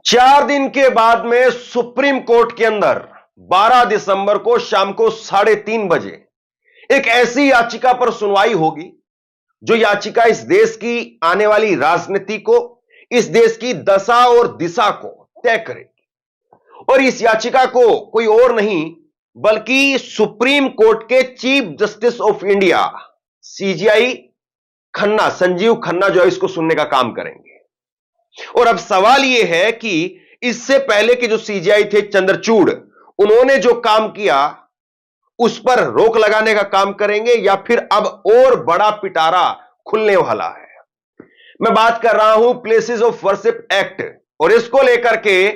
4 दिन के बाद में सुप्रीम कोर्ट के अंदर 12 दिसंबर को शाम को 3:30 बजे एक ऐसी याचिका पर सुनवाई होगी जो याचिका इस देश की आने वाली राजनीति को, इस देश की दशा और दिशा को तय करेगी। और इस याचिका को कोई और नहीं बल्कि सुप्रीम कोर्ट के chief justice of India CGI Khanna, Sanjeev Khanna जो है इसको सुनने का काम करेंगे। और अब सवाल यह है कि इससे पहले के जो सीजीआई थे चंद्रचूड़, उन्होंने जो काम किया उस पर रोक लगाने का काम करेंगे या फिर अब और बड़ा पिटारा खुलने वाला है। मैं बात कर रहा हूं प्लेसेस ऑफ वर्शिप एक्ट, और इसको लेकर के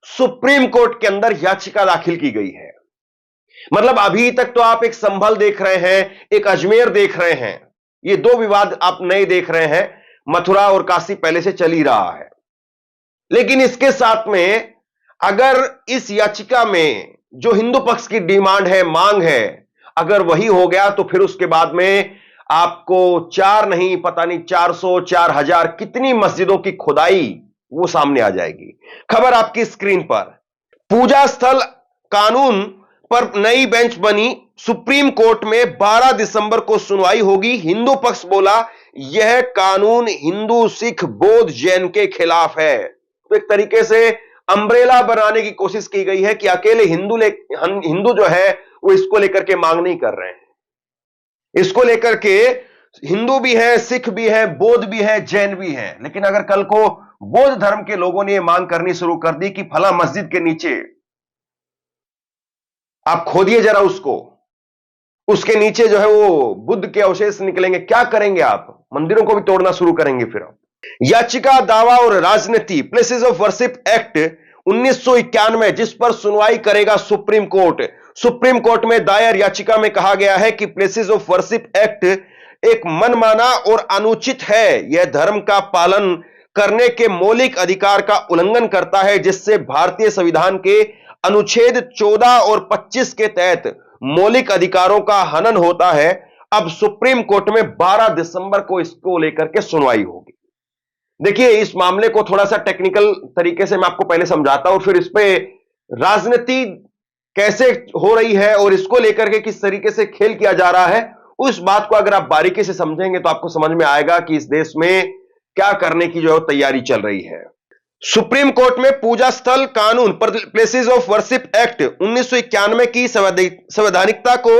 सुप्रीम कोर्ट के अंदर याचिका दाखिल की गई है। मतलब अभी तक तो आप एक संभल देख रहे हैं, एक अजमेर देख रहे हैं, ये दो विवाद आप नए देख रहे हैं। मथुरा और काशी पहले से चल ही रहा है, लेकिन इसके साथ में अगर इस याचिका में जो हिंदू पक्ष की डिमांड है, मांग है, अगर वही हो गया तो फिर उसके बाद में आपको 4 नहीं, पता नहीं 400, 4000 कितनी मस्जिदों की खुदाई वो सामने आ जाएगी। खबर आपकी स्क्रीन पर। पूजा स्थल कानून पर नई बेंच बनी, सुप्रीम कोर्ट में 12 दिसंबर को सुनवाई होगी। हिंदू पक्ष बोला यह कानून हिंदू, सिख, बौद्ध, जैन के खिलाफ है। तो एक तरीके से अंब्रेला बनाने की कोशिश की गई है कि अकेले हिंदू जो है वो इसको लेकर के मांग नहीं कर रहे हैं। इसको लेकर के हिंदू भी है, सिख भी है, बौद्ध भी है, जैन भी है। लेकिन अगर कल को बौद्ध धर्म के लोगों ने यह मांग करनी शुरू कर दी कि फला मस्जिद के नीचे आप खोदिए जरा उसके नीचे जो है वो बुद्ध के अवशेष निकलेंगे, क्या करेंगे आप? मंदिरों को भी तोड़ना शुरू करेंगे फिर आप। याचिका, दावा और राजनीति, प्लेसेस ऑफ वर्शिप एक्ट 1991 जिस पर सुनवाई करेगा सुप्रीम कोर्ट। सुप्रीम कोर्ट में दायर याचिका में कहा गया है कि प्लेसेस ऑफ वर्शिप एक्ट एक मनमाना और अनुचित है। यह धर्म का पालन करने के मौलिक अधिकार का उल्लंघन करता है, जिससे भारतीय संविधान के अनुच्छेद 14 और 25 के तहत मौलिक अधिकारों का हनन होता है। अब सुप्रीम कोर्ट में 12 दिसंबर को इसको लेकर के सुनवाई होगी। देखिए, इस मामले को थोड़ा सा टेक्निकल तरीके से मैं आपको पहले समझाता हूं, फिर इस पे राजनीति कैसे हो रही है और इसको लेकर के किस तरीके से खेल किया जा रहा है, उस बात को अगर आप बारीकी से समझेंगे तो आपको समझ में आएगा कि इस देश में क्या करने की जो है तैयारी चल रही है। सुप्रीम कोर्ट में पूजा स्थल कानून पर प्लेसेस ऑफ वर्शिप एक्ट 1991 की संवैधानिकता को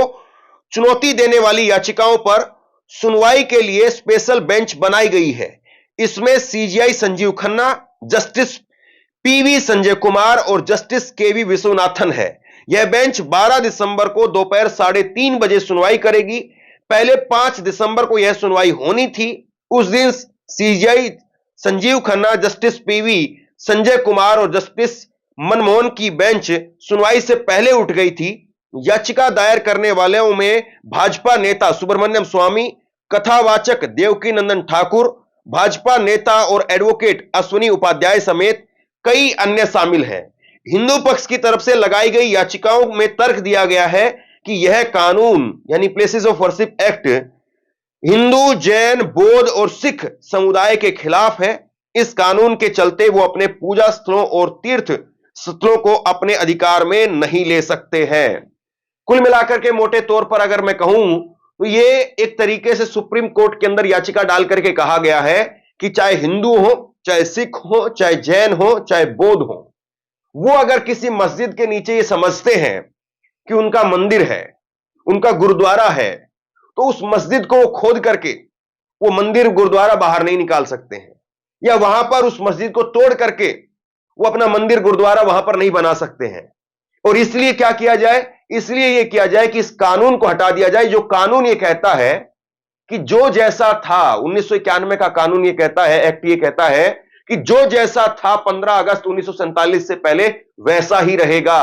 चुनौती देने वाली याचिकाओं पर सुनवाई के लिए स्पेशल बेंच बनाई गई है। इसमें CGI Sanjeev Khanna, justice PV Sanjay Kumar और जस्टिस केवी विश्वनाथन है। यह बेंच 12 दिसंबर को दोपहर 3:30 बजे सुनवाई करेगी। पहले 5 दिसंबर को यह सुनवाई होनी थी। उस दिन CGI Sanjeev Khanna, justice PV Sanjay Kumar और जस्टिस मनमोहन की बेंच सुनवाई से पहले उठ गई थी। याचिका दायर करने वालों में भाजपा नेता सुब्रमण्यम स्वामी, कथावाचक देवकी नंदन ठाकुर, भाजपा नेता और एडवोकेट अश्विनी उपाध्याय समेत कई अन्य शामिल हैं। हिंदू पक्ष की तरफ से लगाई गई याचिकाओं में तर्क दिया गया है कि यह कानून यानी places of worship act Hindu, Jain, बौद्ध और सिख समुदाय के खिलाफ है। इस कानून के चलते वो अपने पूजा स्थलों और तीर्थ स्थलों को अपने अधिकार में नहीं ले सकते हैं। कुल मिलाकर के मोटे तौर पर अगर मैं कहूं तो ये एक तरीके से सुप्रीम कोर्ट के अंदर याचिका डाल करके कहा गया है कि चाहे हिंदू हो, चाहे सिख हो, चाहे जैन हो, चाहे बौद्ध हो, वो अगर किसी मस्जिद के नीचे ये समझते हैं कि उनका मंदिर है, उनका गुरुद्वारा है, तो उस मस्जिद को खोद करके वो मंदिर गुरुद्वारा बाहर नहीं निकाल सकते हैं, या वहां पर उस मस्जिद को तोड़ करके वो अपना मंदिर गुरुद्वारा वहां पर नहीं बना सकते हैं। और इसलिए क्या किया जाए? इसलिए यह किया जाए कि इस कानून को हटा दिया जाए, जो कानून यह कहता है कि जो जैसा था 1991 का कानून यह कहता है, एक्ट यह कहता है कि जो जैसा था 15 अगस्त 1947 से पहले वैसा ही रहेगा।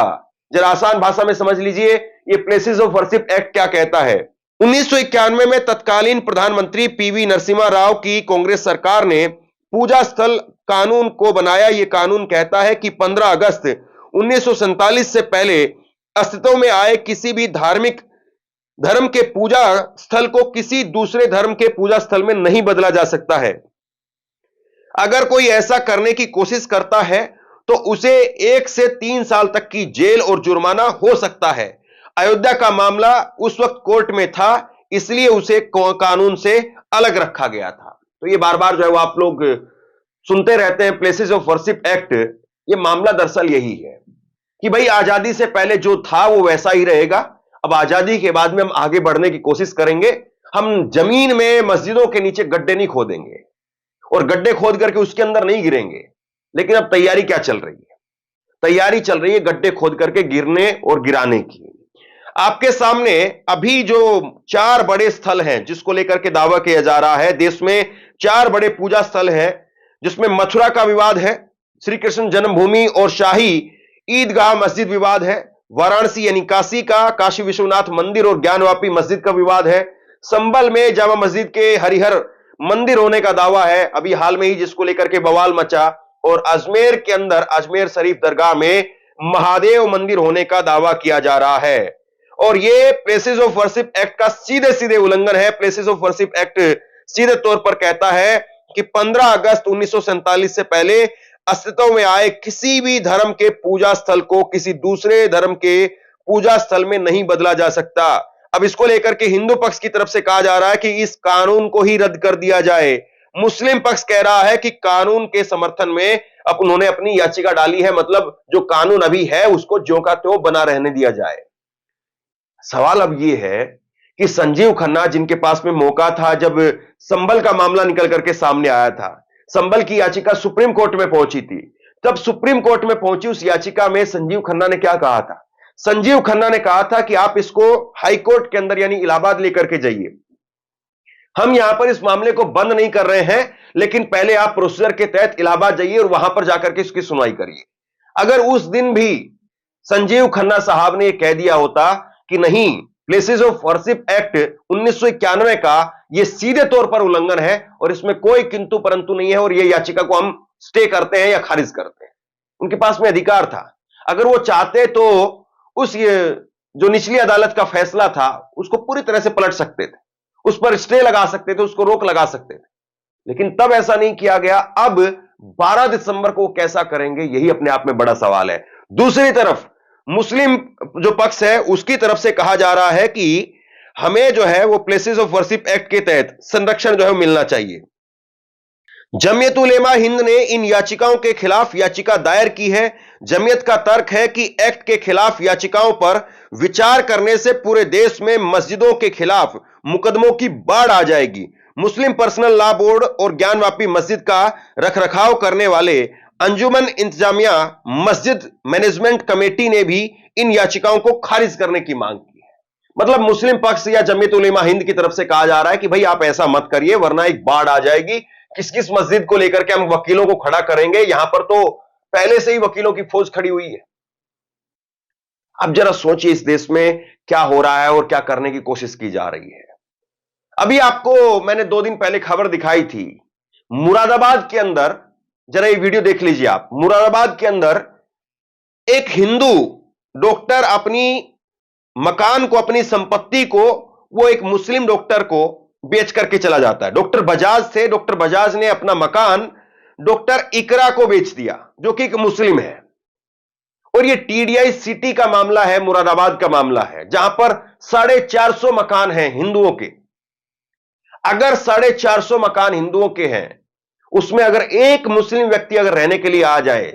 जरा आसान भाषा में समझ लीजिए ये प्लेसेस ऑफ वर्शिप एक्ट क्या कहता है। 1991 में तत्कालीन प्रधानमंत्री पीवी नरसिम्हा राव की कांग्रेस सरकार ने पूजा स्थल कानून को बनाया। यह कानून कहता है कि 15 अगस्त 1947 से पहले अस्तित्व में आए किसी भी धार्मिक धर्म के पूजा स्थल को किसी दूसरे धर्म के पूजा स्थल में नहीं बदला जा सकता है। अगर कोई ऐसा करने की कोशिश करता है तो उसे 1 से 3 साल तक की जेल और जुर्माना हो सकता है। अयोध्या का मामला उस वक्त कोर्ट में था, इसलिए उसे कानून से अलग रखा गया था। तो ये बार बार जो है वो आप लोग सुनते रहते हैं, प्लेसेस ऑफ वर्शिप एक्ट। ये मामला दरअसल यही है कि भाई आजादी से पहले जो था वो वैसा ही रहेगा। अब आजादी के बाद में हम आगे बढ़ने की कोशिश करेंगे। हम जमीन में मस्जिदों के नीचे गड्ढे नहीं खोदेंगे और गड्ढे खोद करके उसके अंदर नहीं गिरेंगे। लेकिन अब तैयारी क्या चल रही है? तैयारी चल रही है गड्ढे खोद करके गिरने और गिराने की। आपके सामने अभी जो 4 बड़े स्थल हैं जिसको लेकर के दावा किया जा रहा है, देश में 4 बड़े पूजा स्थल हैं, जिसमें मथुरा का विवाद है, श्री कृष्ण जन्मभूमि और शाही ईदगाह मस्जिद विवाद है, वाराणसी यानी काशी का काशी विश्वनाथ मंदिर और ज्ञानवापी मस्जिद का विवाद है, संभल में जामा मस्जिद के हरिहर मंदिर होने का दावा है अभी हाल में ही, जिसको लेकर के बवाल मचा, और अजमेर के अंदर अजमेर शरीफ दरगाह में महादेव मंदिर होने का दावा किया जा रहा है। और ये प्लेसेस ऑफ वर्शिप एक्ट का सीधे सीधे उल्लंघन है। प्लेसेस ऑफ वर्शिप एक्ट सीधे तौर पर कहता है कि 15 अगस्त 1947 से पहले अस्तित्व में आए किसी भी धर्म के पूजा स्थल को किसी दूसरे धर्म के पूजा स्थल में नहीं बदला जा सकता। अब इसको लेकर के हिंदू पक्ष की तरफ से कहा जा रहा है कि इस कानून को ही रद्द कर दिया जाए। मुस्लिम पक्ष कह रहा है कि कानून के समर्थन में अब उन्होंने अपनी याचिका डाली है, मतलब जो कानून अभी है उसको ज्यों का त्यों बना रहने दिया जाए। सवाल अब यह है कि संजीव खन्ना, जिनके पास में मौका था जब संभल का मामला निकल करके सामने आया था, संभल की याचिका सुप्रीम कोर्ट में पहुंची थी, तब सुप्रीम कोर्ट में पहुंची उस याचिका में संजीव खन्ना ने क्या कहा था? संजीव खन्ना ने कहा था कि आप इसको हाई कोर्ट के अंदर यानी इलाहाबाद लेकर के जाइए। हम यहां पर इस मामले को बंद नहीं कर रहे हैं, लेकिन पहले आप प्रोसीजर के तहत इलाहाबाद जाइए और वहां पर जाकर के इसकी सुनवाई करिए। अगर उस दिन भी संजीव खन्ना साहब ने यह कह दिया होता कि नहीं, प्लेसेस ऑफ वर्शिप एक्ट 1991 का यह सीधे तौर पर उल्लंघन है और इसमें कोई किंतु परंतु नहीं है और यह याचिका को हम स्टे करते हैं या खारिज करते हैं, उनके पास में अधिकार था। अगर वो चाहते तो उस जो निचली अदालत का फैसला था उसको पूरी तरह से पलट सकते थे, उस पर स्टे लगा सकते थे, उसको रोक लगा सकते थे, लेकिन तब ऐसा नहीं किया गया। अब 12 दिसंबर को वो कैसा करेंगे, यही अपने आप में बड़ा सवाल है। दूसरी तरफ मुस्लिम जो पक्ष है उसकी तरफ से कहा जा रहा है कि हमें जो है वो प्लेसेस ऑफ वर्शिप एक्ट के तहत संरक्षण जो है मिलना चाहिए। जमीयत उलेमा हिंद ने इन याचिकाओं के खिलाफ याचिका दायर की है। जमीयत का तर्क है कि एक्ट के खिलाफ याचिकाओं पर विचार करने से पूरे देश में मस्जिदों के खिलाफ मुकदमों की बाढ़ आ जाएगी। मुस्लिम पर्सनल लॉ बोर्ड और ज्ञानवापी मस्जिद का रखरखाव करने वाले अंजुमन इंतजामिया मस्जिद मैनेजमेंट कमेटी ने भी इन याचिकाओं को खारिज करने की मांग की है। मतलब मुस्लिम पक्ष या जमीयत उलेमा हिंद की तरफ से कहा जा रहा है कि भाई आप ऐसा मत करिए वरना एक बाढ़ आ जाएगी। किस किस मस्जिद को लेकर के हम वकीलों को खड़ा करेंगे, यहां पर तो पहले से ही वकीलों की फौज खड़ी हुई है। अब जरा सोचिए इस देश में क्या हो रहा है और क्या करने की कोशिश की जा रही है। अभी आपको मैंने 2 दिन पहले खबर दिखाई थी, मुरादाबाद के अंदर, जरा ये वीडियो देख लीजिए आप। मुरादाबाद के अंदर एक हिंदू डॉक्टर अपनी मकान को, अपनी संपत्ति को वो एक मुस्लिम डॉक्टर को बेच करके चला जाता है। डॉक्टर बजाज थे, डॉक्टर बजाज ने अपना मकान डॉक्टर इकरा को बेच दिया जो कि एक मुस्लिम है। और ये टीडीआई सिटी का मामला है, मुरादाबाद का मामला है, जहां पर 450 मकान हैं हिंदुओं के। अगर 450 मकान हिंदुओं के हैं, उसमें अगर एक मुस्लिम व्यक्ति अगर रहने के लिए आ जाए,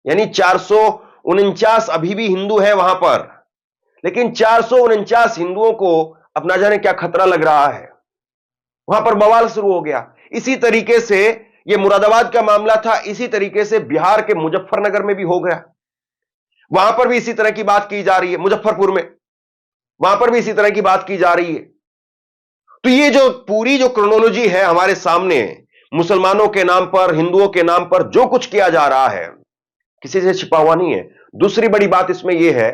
यानी 449 अभी भी हिंदू है वहां पर, लेकिन 449 हिंदुओं को अब ना जाने क्या खतरा लग रहा है, वहां पर बवाल शुरू हो गया। इसी तरीके से यह मुरादाबाद का मामला था, इसी तरीके से बिहार के मुजफ्फरनगर में भी हो गया। वहां पर भी इसी तरह की बात की जा रही है, मुजफ्फरपुर में, वहां पर भी इसी तरह की बात की जा रही है। तो ये जो पूरी जो क्रोनोलॉजी है हमारे सामने, मुसलमानों के नाम पर, हिंदुओं के नाम पर जो कुछ किया जा रहा है, किसी से छिपा हुआ नहीं है। दूसरी बड़ी बात इसमें यह है,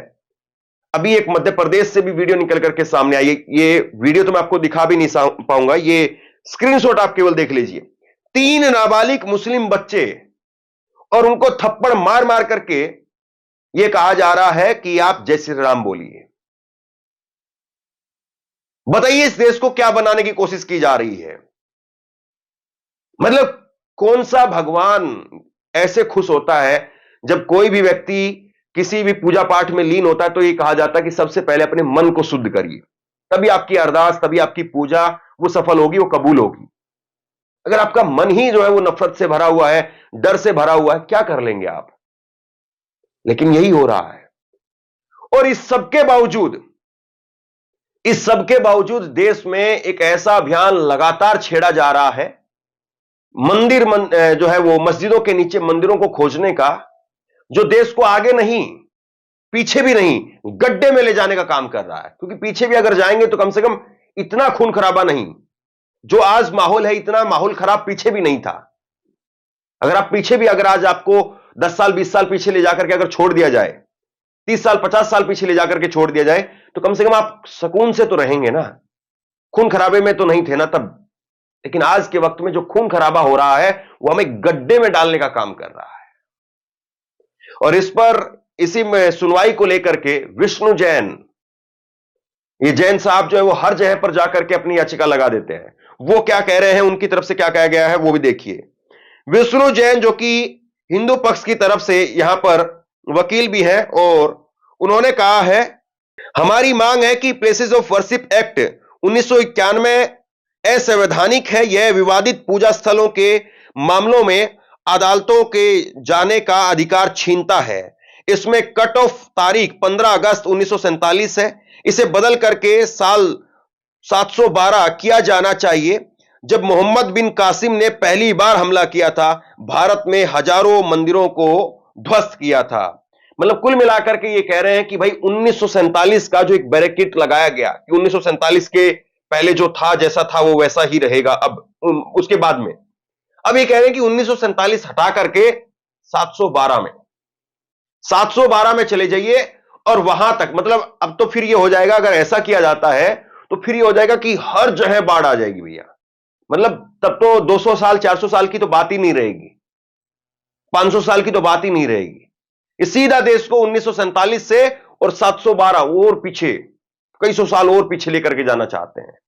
अभी एक मध्य प्रदेश से भी वीडियो निकल करके सामने आई। ये वीडियो तो मैं आपको दिखा भी नहीं पाऊंगा, ये स्क्रीनशॉट आप केवल देख लीजिए। 3 नाबालिग मुस्लिम बच्चे और उनको थप्पड़ मार मार करके यह कहा जा रहा है कि आप जय श्री राम बोलिए। बताइए इस देश को क्या बनाने की कोशिश की जा रही है। मतलब कौन सा भगवान ऐसे खुश होता है जब कोई भी व्यक्ति किसी भी पूजा पाठ में लीन होता है तो यह कहा जाता है कि सबसे पहले अपने मन को शुद्ध करिए, तभी आपकी अरदास, तभी आपकी पूजा वो सफल होगी, वो कबूल होगी। अगर आपका मन ही जो है वो नफरत से भरा हुआ है, डर से भरा हुआ है, क्या कर लेंगे आप? लेकिन यही हो रहा है। और इस सबके बावजूद देश में एक ऐसा अभियान लगातार छेड़ा जा रहा है, जो है वो मस्जिदों के नीचे मंदिरों को खोजने का, जो देश को आगे नहीं पीछे भी नहीं गड्ढे में ले जाने का काम कर रहा है। क्योंकि पीछे भी अगर जाएंगे तो कम से कम इतना खून खराबा नहीं, जो आज माहौल है इतना माहौल खराब पीछे भी नहीं था। अगर आप पीछे भी, अगर आज आपको 10 साल 20 साल पीछे ले जाकर के अगर छोड़ दिया जाए, 30 साल 50 साल पीछे ले जाकर के छोड़ दिया जाए, तो कम से कम आप सुकून से तो रहेंगे ना, खून खराबे में तो नहीं थे ना तब। लेकिन आज के वक्त में जो खून खराबा हो रहा है वो हमें गड्ढे में डालने का काम कर रहा है। और इसी में सुनवाई को लेकर के विष्णु जैन, ये जैन साहब जो है वो हर जगह पर जाकर के अपनी याचिका लगा देते हैं। वो क्या कह रहे हैं, उनकी तरफ से क्या कहा गया है वो भी देखिए। विष्णु जैन जो कि हिंदू पक्ष की तरफ से यहां पर वकील भी हैं, और उन्होंने कहा है, हमारी मांग है कि प्लेसेस ऑफ वर्शिप एक्ट 1991 असंवैधानिक है। यह विवादित पूजा स्थलों के मामलों में अदालतों के जाने का अधिकार छीनता है। इसमें कट ऑफ तारीख 15 अगस्त 1947 है। इसे बदल करके साल 712 किया जाना चाहिए, जब मोहम्मद बिन कासिम ने पहली बार हमला किया था, भारत में हजारों मंदिरों को ध्वस्त किया था। मतलब कुल मिलाकर के ये कह रहे हैं कि भाई 1947 का जो एक बैरिकेड लगाया गया कि 1947 के पहले जो था जैसा था वो वैसा ही रहेगा। अब उसके बाद में अब ये कह रहे हैं कि 1947 हटा करके 712 में चले जाइए, और वहां तक, मतलब अब तो फिर ये हो जाएगा, अगर ऐसा किया जाता है तो फिर ये हो जाएगा कि हर जगह बाढ़ आ जाएगी भैया। मतलब तब तो 200 साल 400 साल की तो बात ही नहीं रहेगी, 500 साल की तो बात ही नहीं रहेगी। इस सीधा देश को 1947 से और 712 और पीछे, कई सौ साल और पीछे लेकर के जाना चाहते हैं।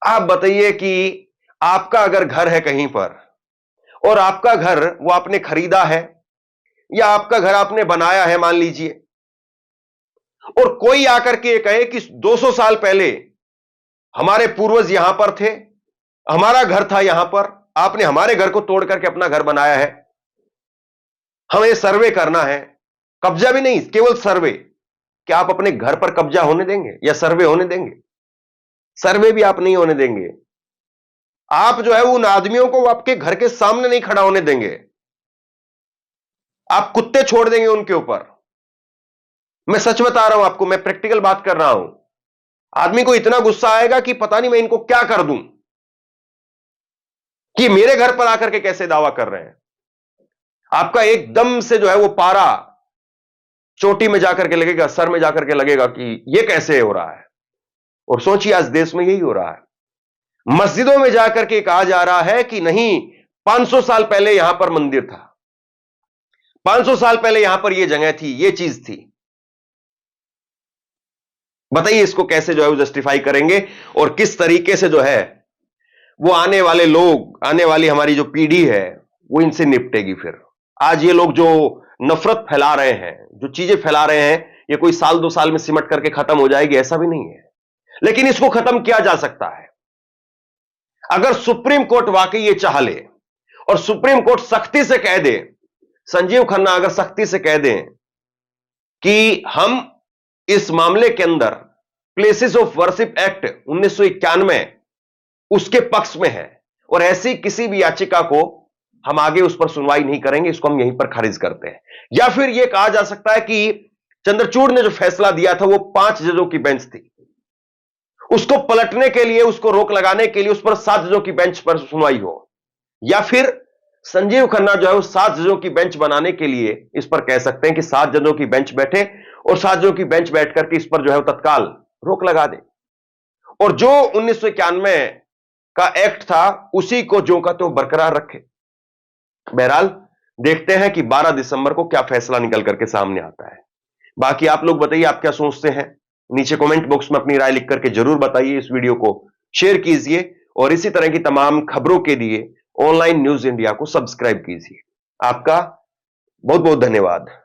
आप बताइए कि आपका अगर घर है कहीं पर, और आपका घर वो आपने खरीदा है या आपका घर आपने बनाया है मान लीजिए, और कोई आकर के कहे कि 200 साल पहले हमारे पूर्वज यहां पर थे, हमारा घर था यहां पर, आपने हमारे घर को तोड़ करके अपना घर बनाया है, हमें सर्वे करना है, कब्जा भी नहीं, केवल सर्वे। क्या आप अपने घर पर कब्जा होने देंगे या सर्वे होने देंगे? सर्वे भी आप नहीं होने देंगे। आप जो है उन आदमियों को आपके घर के सामने नहीं खड़ा होने देंगे, आप कुत्ते छोड़ देंगे उनके ऊपर। मैं सच बता रहा हूं आपको, मैं प्रैक्टिकल बात कर रहा हूं। आदमी को इतना गुस्सा आएगा कि पता नहीं मैं इनको क्या कर दूं, कि मेरे घर पर आकर के कैसे दावा कर रहे हैं। आपका एकदम से जो है वो पारा चोटी में जाकर के लगेगा, सर में जाकर के लगेगा कि ये कैसे हो रहा है। और सोचिए आज देश में यही हो रहा है। मस्जिदों में जाकर के कहा जा रहा है कि नहीं, 500 साल पहले यहां पर मंदिर था, 500 साल पहले यहां पर यह जगह थी, यह चीज थी। बताइए इसको कैसे जो है वो जस्टिफाई करेंगे, और किस तरीके से जो है वो आने वाले लोग, आने वाली हमारी जो पीढ़ी है वो इनसे निपटेगी। फिर आज ये लोग जो नफरत फैला रहे हैं, जो चीजें फैला रहे हैं, ये कोई साल 2 साल में सिमट करके खत्म हो जाएगी, ऐसा भी नहीं है। लेकिन इसको खत्म किया जा सकता है अगर सुप्रीम कोर्ट वाकई ये चाह ले, और सुप्रीम कोर्ट सख्ती से कह दे, संजीव खन्ना अगर सख्ती से कह दें कि हम इस मामले के अंदर प्लेसेस ऑफ वर्शिप एक्ट 1991 उसके पक्ष में है, और ऐसी किसी भी याचिका को हम आगे उस पर सुनवाई नहीं करेंगे, इसको हम यहीं पर खारिज करते हैं। या फिर यह कहा जा सकता है कि चंद्रचूड़ ने जो फैसला दिया था वो 5 जजों की बेंच थी, उसको पलटने के लिए, उसको रोक लगाने के लिए उस पर 7 जजों की बेंच पर सुनवाई हो। या फिर संजीव खन्ना जो है वो 7 जजों की बेंच बनाने के लिए इस पर कह सकते हैं कि 7 जजों की बेंच बैठे, और 7 जजों की बेंच बैठ करके इस पर जो है वो तत्काल रोक लगा दे, और जो 1991 का एक्ट था उसी को जो का तो बरकरार रखे। बहरहाल देखते हैं कि 12 दिसंबर को क्या फैसला निकल करके सामने आता है। बाकी आप लोग बताइए आप क्या सोचते हैं, नीचे कमेंट बॉक्स में अपनी राय लिख करके जरूर बताइए। इस वीडियो को शेयर कीजिए, और इसी तरह की तमाम खबरों के लिए ऑनलाइन न्यूज इंडिया को सब्सक्राइब कीजिए। आपका बहुत बहुत धन्यवाद।